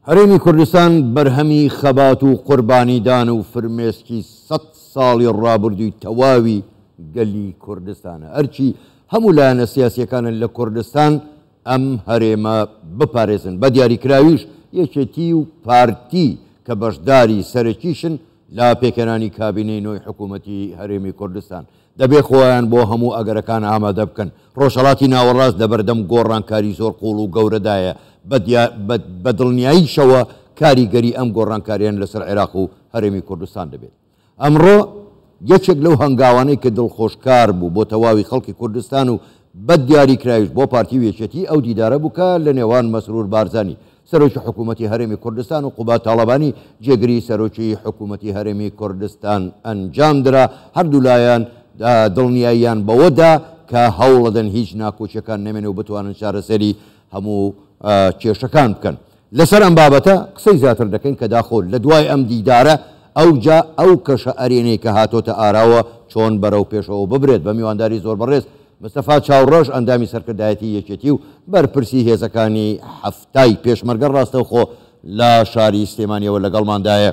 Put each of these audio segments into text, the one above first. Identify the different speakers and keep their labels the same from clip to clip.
Speaker 1: هەرێمی کوردستان بەرهەمی خەبات و قوربانیدان و فرمێسکی 100 ساڵی ڕابردووی تەواوی گەلی کوردستانە. هەرچی هەموو لایەنە سیاسیەکانن لە کوردستان ئەم هەرێمە بپارێزن بە دیاریکراویش یەکێتی و پارتی کە بەشداری سەرەکیشن لا پێکەرانی کابینەی نوۆی حکوومەتی هەرێمی کوردستان. دەبێ خۆیان بۆ هەموو ئەگەرەکان ئامادە بکەن. ڕۆژهەڵاتی ناوەڕاست لەبەردەم گۆڕانکاری زۆر قوڵ و گەورەدایە. بە دڵنیاییشەوە کاریگەری ئەم گۆڕانکاریان لەسەر عێراق و هەرێمی کوردستان دەبێت. ئەمڕۆ یەکێک لەو هەنگاوانەی کە دڵخۆشکار بوو بۆ تەواوی خەڵکی کوردستان و بە دیاریکراویش بۆ پارتی وێچەتی ئەو دیدارە بووکە لە نێوان مەسرور بارزانی سەرۆکی حکوومەتی هەرێمی کوردستان و قوبات تاڵەبانی جێگری سەرۆکی حکوومەتی هەرێمی کوردستان ئەنجام درا. هەردوو لایەن دڵنیاییان بەوەدا کە هەوڵەدەن هیچ ناکۆچیەکان نەمێنێ و بتوانن چارەسەری هەموو کێشەکان بکەن. لەسەر ئەم بابەتە قسەی زیاتر دەکەین کە داخۆ لە دوای ئەم دیدارە ئەوجا ئەو کەشە ئەرێنەی کە هاتۆتە ئاراوە چۆن بەرەو پێشەوە ببرێت بە میوانداری زۆر بەڕێز مستەفا چاوڕۆژ ئەندامی سەرکردایەتی یەکێتی و بەرپرسی هێزەکانی هەفتای پێشمەرگە ڕاستەوخۆ لە شاری سلێمانیەوە لەگەڵماندایە.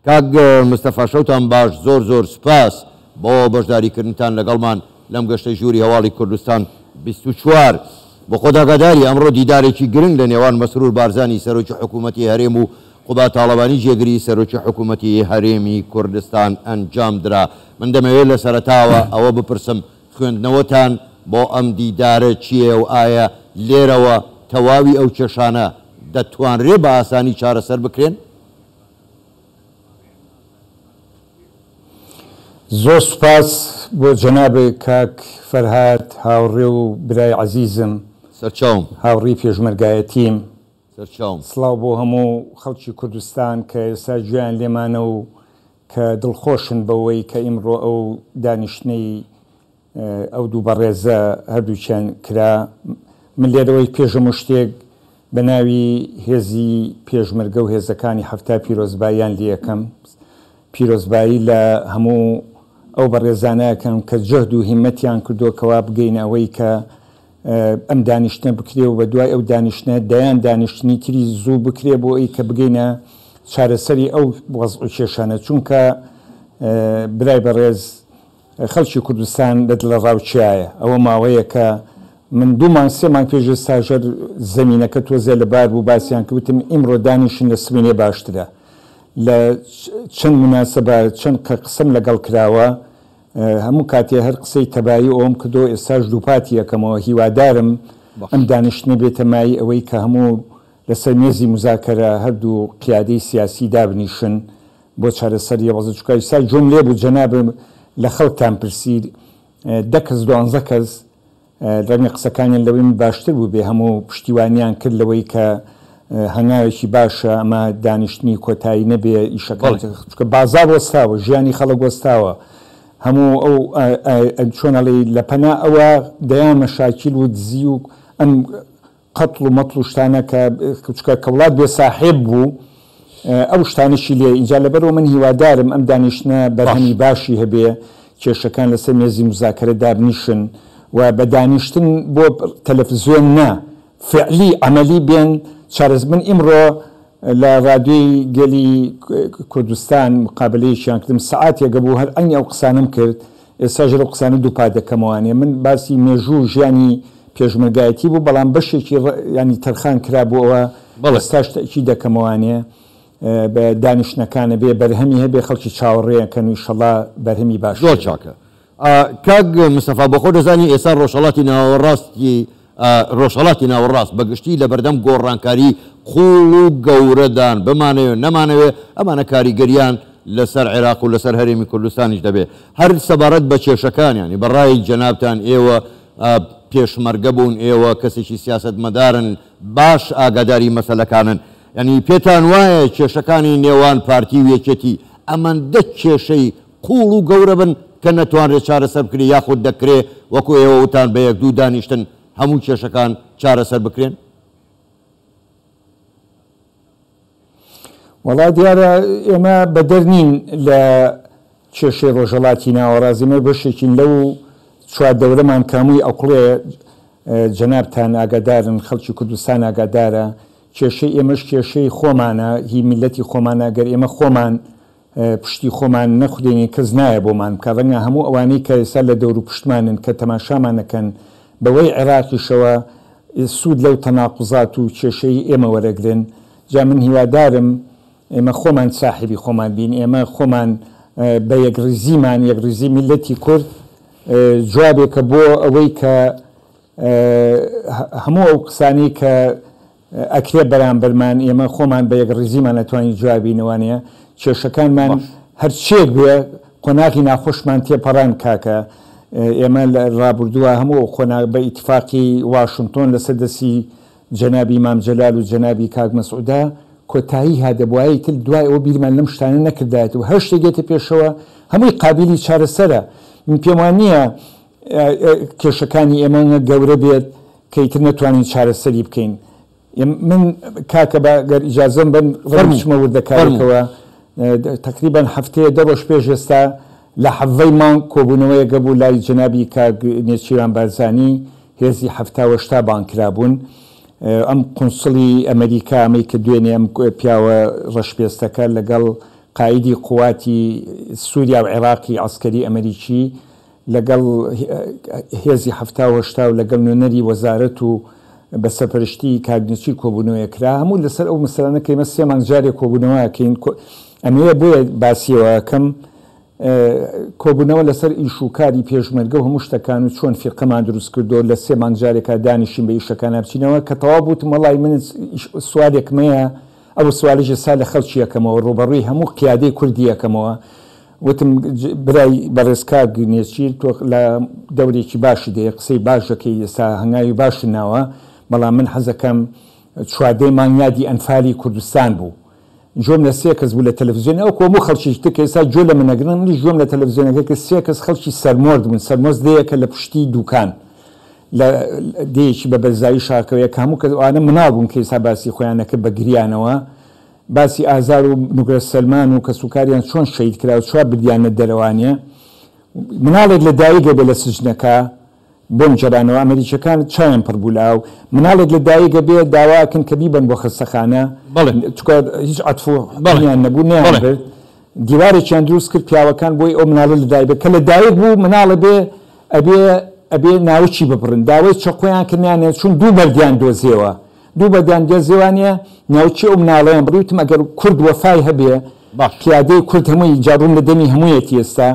Speaker 1: کاک مستەفا شەوتان باش، زۆر زۆر سپاس بۆ بەشداریکردنتان لەگەڵمان لەم گەشتە ژووری هەواڵی کوردستان 24. بۆ خۆداگاداری ئەمڕۆ دیدارێکی گرنگ لە نێوان مەسرور بارزانی سەرۆکی حکوومەتی هەرێم و قوبات تاڵەبانی جێگری سەرۆکی حکوومەتی هەرێمی کوردستان ئەنجام درا. من دەمەوێت لە سەرەتاوە ئەوە بپرسم خوێندنەوەتان بۆ ئەم دیدارە چییە و ئایا لێرەوە تەواوی ئەو کێشانە دەتوانرێ بە ئاسانی چارەسەر بکرێن؟
Speaker 2: زۆر سوپاس بۆ جەنابێ کاک فەرهاد هاوڕێ و برای عەزیزم
Speaker 1: سەرچاوم
Speaker 2: هاوڕێی پێشمەرگایەتیم.
Speaker 1: سەرچاوم
Speaker 2: سڵاو بۆ هەموو خەڵکی کوردستان کە ئێستا گوێیان لێمانە و کە دڵخۆشن بەوەی کە ئیمڕۆ ئەو دانیشتنەی ئەو دوو بەڕێزە هەردووچیان کرا. من لێرەوەی پێشم و شتێک بە ناوی هێزی پێشمەرگە و هێزەکانی هەفتا پیرۆزباییان لێ یەکەم. پیرۆزبایی لە هەموو ئەو بەڕێزانەکەم کە جەهد و هیمەتیان کردوکەوە بگەینە ئەوەی کە ئەم دانیشتنە بکرێ و بە دوای ئەو دانیشتنە دایان دانیشتنی تری زوو بکرێ بۆ ئەوی کە بگەینە چارەسەری ئەو وەزع و کێشانە. چونکە برای بەڕێز خەڵکی کوردستان لە دڵە ڕاوچایە. ئەوە ماوەیە کە من دوومان سێمان پێش ساژەر زەمینەکە تۆزێ لەبار بوو باسییان کەوتم ئیمڕۆ دانیشن لە سبینێ باشترە. لە چەند مناسبە چەند کە قسم لەگەڵ کراوە هەموو کاتێ هەر قسەی تەبایی ئەوم کردو ئێستاش دووپاتی یەکەمەوە هیوادارم ئەم دانیشتنە بێتەمایی ئەوەی کە هەموو لەسەر مێزی مزاکەرە هەردوو قیادەی سیاسی دابنیشن بۆ چارەسەری وەزع چکای سا جۆم لێ بوو جەنابم لە خەڵکتان پرسید 10 کەس 12 کەس ڕەمی قسەکانیان لەوەی من باشتر بوو بێ هەموو پشتیوانیان کرد لەوەی کە هەنگاوێکی باشە ئەمە دانیشتنی کۆتایی نەبێ ئیشەکان بازار وەستاوە ژیانی خەڵک وەستاوە هەموو ئەو چۆنەڵی لە پەنا ئەوە دەیان مەشاکیل و دزی و ئەم قەتڵ و مەتڵ و شتانە کە کەوڵات بێ ساحێب بوو ئەو شتانشی لێ اینجا لەبەرەوە من هیوادارم ئەم دانیشتنە بەرهەمی باشی هەبێ کێشەکان لەسەر مێزی مزاکەرە دابنیشن و بە دانیشتن بۆ تەلەڤیزیۆن نا فعلی عملی بێن. چارەز من ئیمڕۆ لە ڕادیۆی گەلی کوردستان مقابلەیەکیان کردم سەعاتێکە بوو هەر ئەنی ئەو قسانم کرد. ئێستاژ لەو قسانە دووپا دەکەمەوانێ. من باسی مێژوو ژیانی پێشمەرگایەتی بوو بەڵام بەشێکی ینی تەرخان کرا بوو ئەوە ئێستاش تەکی دەکەمەوانێ بە دانیشتنەکانە بێ بەرهەمی هەبێ خەڵکی چاوەڕێیەکەن و ئینشەڵا بەرهەمی باش.
Speaker 1: زۆر چاکە. کاک مستەفا بۆ خۆ دەزانی ئێستا ڕۆژهەڵاتی ناوەڕاست بەگشتی لە بەردەم گۆڕانکاری قوڵ و گەورەدان بمانەوێ نەمانەوێ ئەمانە کاریگەریان لەسەر عێراق و لەسەر هەرێمی کوردستانیش دەبێت. هەر سەبارەت بە کێشەکانیانی بەڕای جەنابتان ئێوە پێشمەرگە بوون، ئێوە کەسێکی سیاسەتمەدارن، باش ئاگاداری مەسەلەکانن. یعنی پێتان وایە کێشەکانی نێوان پارتی و یەکێتی ئەمەندە کێشەی قوڵ و گەورە بن کە نەتوانرێت چارەسەر بکرێ یاخود دەکرێت وەکو ئێوە وتان بە یەک دوو دانیشتن هەموو کێشەکان چارەسەر بکرێن؟
Speaker 2: وەڵا دیارە ئێمە بەدەرنین لە کێشەی ڕۆژهەڵاتی ناوەڕازیمە بەشێکین لەو چوار دەورەمان کامووی ئەوقڵێ جەنابتان ئاگادارن خەڵکی کوردستان ئاگادارە کێشەی ئێمەش کێشەی خۆمانە هی میلەتی خۆمانە گەر ئێمە خۆمان پشتی خۆمان نەخودێنی کەس نایە بۆمان بکە ڕەنگە هەموو ئەوانەی کە ئێستا لە دەور و پشتمانن کە تەماشامانەکەن بەوەی عێراقیشەوە سوود لەو تەناقوزات و کێشەی ئێمە وەرەگرن جا من هیوادارم ئێمە خۆمان ساحیبی خۆمان بین ئێمە خۆمان بە یەکڕیزیمان یەکڕیزی میلەتی کورد جوابێکە بۆ ئەوەی کە هەموو ئەو قسانی کە ئەکرێ بەرامبەرمان ئێمە خۆمان بە یەکڕیزیمان نەتوانین جوابینەوانەیە کێشەکانمان هەرچێک بێ قۆناغی ناخۆشمان تێپەڕان کاکە ئێمە لە ڕابردووە هەموو قۆناغ بە ئیتفاقی واشنگتۆن لەسەر دەستی جەنابی مام جەلال و جەنابی کاک مەسعودا کۆتایی هادەبوایی تر دوای ئەوە بیرمان لەم شتانە نەکردایەت و هەر شتێکێتە پێشەوە هەمووی قابلی چارەسەرە من پێم وان نییە کێشەکانی ئێمە گەورە بێت کە ئیتر نەتوانین چارەسەری بکەین من کاکە گەر ئیجازەم بن ڕەرمیشمە وردەکارێکەوە تقریبا هەفتەیە دەڕۆژ پێش ئێستا لە حەڤەی مانگ کۆبوونەوەیە گەبوو لای جەنابی کاک نێچیران بارزانی هێزی هەفتاوەشتا بانکرابوون ئەم قونسڵی ئەمریکا ئەمەی کە دوێنێ ئەم پیاوە ڕەشپێستەکە لەگەڵ قایدی قواتی سووریا و عێراقی عسکەری ئەمریکی لەگەڵ هێزی هەفتاوەشتا و لەگەڵ نوێنەری وەزارەت و بە سەرپەرشتی کاگنیچی کۆبوونەوەی کرا هەموو لەسەر ئەو مەسەلانە کە ئێمە 3 مانگ جارێک کۆبوونەوەکەین ئەمەیە بۆیە باسیەوەکەم کۆبوونەوە لەسەر ئیش و کاری پێشمەرگە و هەموو شتەکان و چۆن فیرقەمان دروست کردو لە 3 مانگ جارێکا دانیشین بە ئیشەکان بچینەوە کە تەواو بوتم وەڵای من سوالێکمەیە ئەو سوالیژە سا لە خەڵکی یەکەمەوە ڕۆبەڕووی هەموو قیادەی کوردی یەکەمەوە وتم برای بەڕێزکار نێچیر تۆ لە دەورێکی باشی دەیە قسەی باشەکەی ئێستا هەنگاوی باش ناوە بەڵام من حەزەکەم چواردەی مانگیادی ئەنفالی کوردستان بوو جۆم لە 3 کەس بوو لە تەلەڤیزیۆن ئەو کۆمو خەڵکی تکە ئێستا جۆ لە منەگرن منی جۆم لە تەلەڤیزیۆنەکە کە 3 کەس خەڵکی سەرمۆرد بوون سەرمۆز دەیەکە لە پشتی دوکان لە دەیەکی بە بەرزایی شارکەوەیە کە هەموو کەوانە مناڵ بوون کە ئێستا باسی خۆیانەکە بە گریانەوە باسی ئازار و نوگرە سەلمان و کە سوکاریان چۆن شەید کرا و چوار بردیانە دەرەوانیە مناڵێک لە دایکە بێ لە سژنەکە بۆم جەرانەوە ئەمریکیەکان چایان پڕ بوو لاو مناڵێک لە دایکە بێ داواکەن کە بیبن بۆ خستەخانە هیچ عەتفۆیان نەبوو نیان برد دیوارێکیان دروست کرد پیاوەکان بۆی ئەو مناڵە لە دایک کە لە دایک بوو مناڵە بێ ئەبێ ناوچی ببڕن داوای چەقۆیان کردیانێت چون دوو بەردیان دۆزیەوە دوو بەردیان دۆزیوانە ناوچی ئەو مناڵەیان بڕیوتم ئەگەر کورد وەفای هەبێ پیادەی کورد هەمووی جاڕوون لە دەمی هەموویەتی ئێستا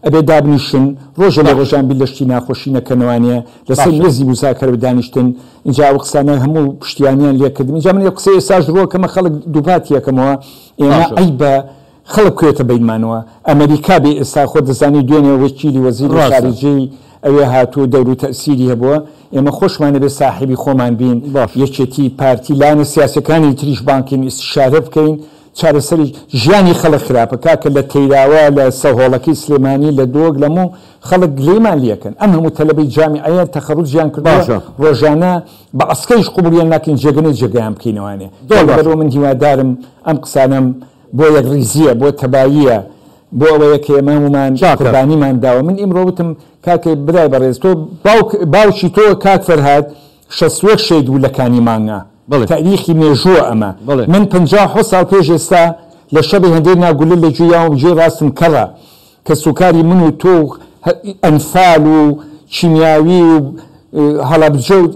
Speaker 2: ئەبێ دابنیشن ڕۆژە لە ڕۆژان بی لەشتی ناخۆشی نەکەنەوەیە لەسەر مێزی مزاکرە بەدانیشتن اینجا ئەو قسانە هەموو پشتیانیان لێکردن اینجا من قسەی ئێستاش ڕۆکەمە خەڵک دووپاتی یەکەمەوە ئێمە ئەی بە خەڵک کوێتە بینمانەوە ئەمریکا بێ ئێستا خۆ دەزانی دوێنێ وەکیلی وەزیری خارجی ئەوێ هاتووە دەور و تەسیری هەبووە ئێمە خۆشمانە بێ ساحیبی خۆمان بین یەکێتی پارتی لاەنە سیاسەکانی تریش بانکین ئیستشارە بکەین چارەسەری ژیانی خەڵک خراپە کاکە لە تەیراوە لە سەهۆڵەکەی سلێمانی لە دۆگ لەموو خەڵک گلەیمان لیەکەن ئەم هەموو تەلەبەی جامیعەیە تەخەڕوجیان کردووە ڕۆژانە بە ئەسکەیش قوبولیان ناکەین جێگەنەی جێگەیان بکەینەوانێ بەرەوە من هیوادارم ئەم قسانم بۆ یەکڕیزیە بۆ تەباییە بۆ ئەوەیە کە ئێمە هەمومان قوربانیمان داوە من ئیمڕۆ وتم کاکە برای بەڕێز تۆ باوکی تۆ کاک فەرهاد 61 شەید بوو لەکانی مانگا تاریخی مێژووە ئەمە من 57 ساڵ پێش ئێستا لە شەبی هەندێک ناگولل لە گوێیاوم گوێ ڕاستم کەڕە کە سوکاری من و تۆ ئەنفال و چیمیاوی و هەڵەبجە و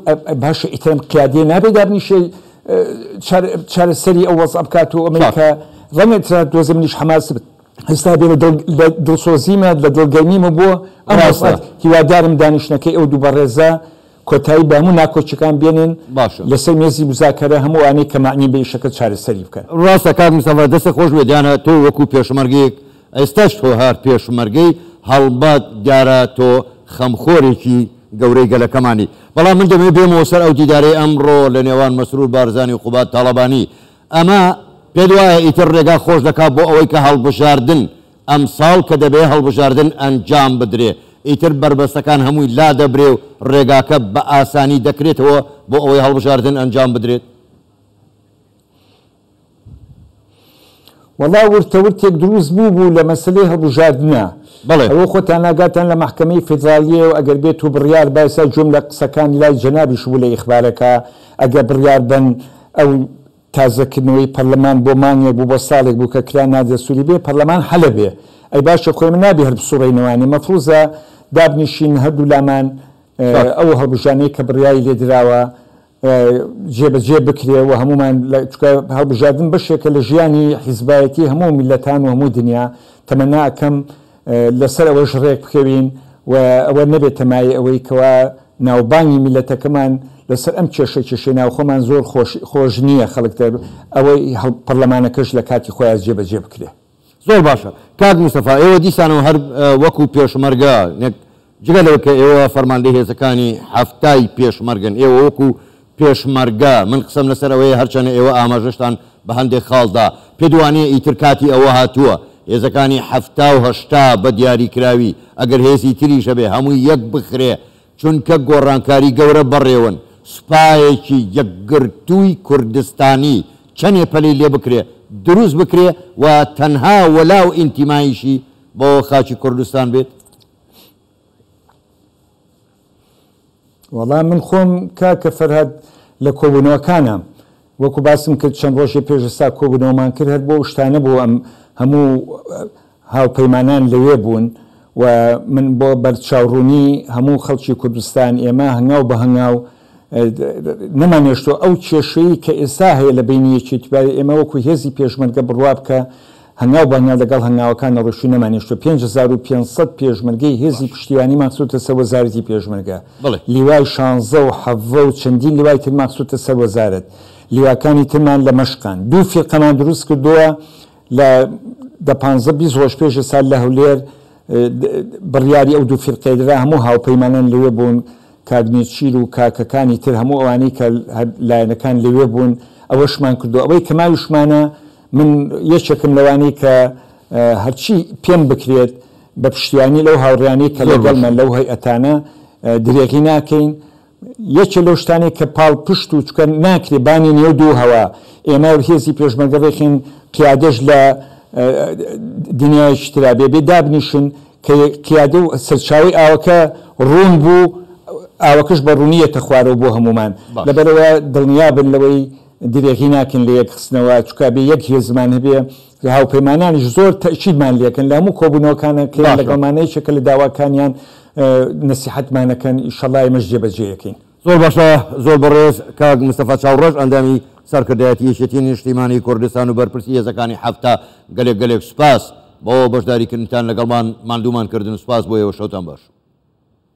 Speaker 2: باشە ئیترم قیادێ نابێت دابنیشێ چارەسەری ئەو وەزع بکات و ئەمریکا ڕەنگە دۆزە منیش حەماس بێت هەستا بێ لە دڵسۆزیمە لە دڵگەرمیمە بووە ئەم هیوادارم دانیشتنەکەی ئەو دوو بەڕێزە کۆتایی بە هەموو ناکۆچەکان بێنن لەسەر مێزی مزاکەرە هەمووانەی کە معنی بە ئیشەکە چارەسەری بکەن
Speaker 1: ڕاستە کار مستەفا دەستە خۆش بێدیانە تۆ وەکو پێشمەرگەیەک ئێستاش تۆ هار پێشمەرگەی هەڵبات دیارە تۆ خەمخۆرێکی گەورەی گەلەکەمانی بەڵام من دەمێ بێمەوە سەر ئەو دیدارەی ئەمڕۆ لە نێوان مەسرور بارزانی و قوبات تاڵەبانی ئەمە پێ وایە ئیتر ڕێگا خۆش دەکات بۆ ئەوەی کە هەڵبژاردن ئەم ساڵ کە دەبێ هەڵبژاردن ئەنجام بدرێ ئیتر بربەستەکان هەمووی لا دەبرێ و ڕێگاکە بە ئاسانی دەکرێتەوە بۆ ئەوەی هەڵبژاردن ئەنجام بدرێت
Speaker 2: وەڵا ورتەورتێک دروست بوو لە مەسلەی هەڵبژاردنە ئەوە خۆتان ناگاتان لە محکەمەی فیدرالیە و ئەگەر بێت و بڕیار باسا جۆم لە قسەکانی لای جەنابیش بوو لە ئیخبارەکە ئەگە بڕیار بن ئەو تازەکردنەوەی پەرلەمان بۆ مانگێک بوو بۆ ساڵێک بوو کە کرا نادەسووری بێ پەرلەمان هەلە بێ ئەی باشە خۆی من نابێ هەر بسوڕێنەوەی مەفروزە دابنیشین هەردوو لامان ئەو هەڵبژانەی کە بڕیایی لێدراوە جێبەجێ بکرێ و هەمومان هەڵبژاردن بەشێکە لە ژیانی حیزبایەتی هەموو میلەتان و هەموو دنیا تەمەنا ئەکەم لەسەر ئەوەش ڕێک بکەوین و ئەوە نەبێت تەمای ئەوەی کەوا ناوبانگی میلەتەکەمان لەسەر ئەم کێشەی ناوخۆمان زۆر خۆش نییە خەڵکتر ئەوەی پەرلەمانەکەش لە کاتی خۆیان جێبەجێ بکرێ.
Speaker 1: زۆر باشە کاک موستەفا ئێوە دیسانەوە هەر وەکو پێشمەرگە جگەلەوە کە ئێوە فەرماندەی هێزەکانی هەفتای پێشمەرگن ئێوە وەکو پێشمەرگە من قسەم لەسەر ئەوەیە هەرچەنە ئێوە ئاماژەشتان بە هەندێک خاڵدا پێدوانەیە ئیتر کاتی ئەوە هاتووە هێزەکانی هەفتا و هەشتا بە دیاریکراوی ئەگەر هێزی تریشە بێ هەمووی یەک بخرێ چونکە گۆڕانکاری گەورە بەڕێون سوپایەکی یەکگرتووی کوردستانی چەندێ پەلی لێ بکرێ دروست بکرێ و تەنها وەلاو ئینتیمایشی بۆ خاچی کوردستان بێت.
Speaker 2: وەڵام من خۆم کاکە فەرهاد لە کۆبوونەوەکانم وەکو باسم کرد چەند ڕۆژێ پێشستا کۆبوونەوەمان کرد هەر بۆ شتانە بۆ ئەم هەموو هاوپەیمانان لەوێ بوون و من بۆ بەرچاوڕوونی هەموو خەڵکی کوردستان ئێمە هەنگاو بە هەنگاو نەمانێشتۆ ئەو کێشەی کە ئێستا هەیە لە بینیەکی تباری ئێمە وەکو هێزی پێشمەرگە بڕوا بکە هەنگاو بەنیا لەگەڵ هەنگاوەکانە ڕۆشی نەمانێشتۆ 5500 پێشمەرگەی هێزی پشتیوانی ماخسووتە سەر وەزارەتی پێشمەرگە لیوای 16 و 17 و چەندین لیوای تر ماخسووتە سەر وەزارەت لیواکانی ترمان لە مەشقان دوو فێقەمان دروست کردووە لە 15-20 ڕۆژ پێش سال لە هەولێر بڕیاری ئەو دوو فێرقەیدرا هەموو هاوپەیمانان لەوێ بوون کاگنێچیر و کاکەکانی تر هەموو ئەوانەی کە لایەنەکان لەوێ بوون ئەوەشمان کردو ئەوەی کەماویشمانە من یەکێکم لەوانەی کە هەرچی پێم بکرێت بە پشتیوانی لەو هاوڕیانی کە لەگەڵمان لەو هەیئەتانە درێغی ناکەین یەکێ لەو شتانێک کە پاڵ پشت و چکە ناکرێ بانی نێو دوو هەوا ئێمە هێزی پێشمەرگە ڕێکین قیادەش لە دنیایشی ترا بێ دابنیشن کە قیادە و سەرچاوی ئاوەکە ڕوون بوو ئاوەکەش بە ڕوونیەتە خوارەوە بۆ هەمومان لەبەرەوە دڵنیابن لەوەی درێغی ناکەن لە یەک خستنەوە چکا بێ یەک هێزمان هەبێ هاوپەیمانانیش زۆر تەشیدمان لێکن لە هەموو کۆبوونەوەکانە کە لەگەڵمانەیەکە لە داواکانیان نەسیحەتمانەکەن ئیشەڵای مەش جێبەجێیەکەین.
Speaker 1: زۆر باشە زۆر بەڕێز کاک مستەفا چاوڕۆژ ئەندامی سەرکردایەتی یەکێتی نیشتیمانی کوردستان و بەرپرسی هێزەکانی هەفتا گەلێک سوپاس بۆ بەشداریکردنتان لەگەڵمان ماندوومان کردن سوپاس بۆ ئێوە شەوتان باش.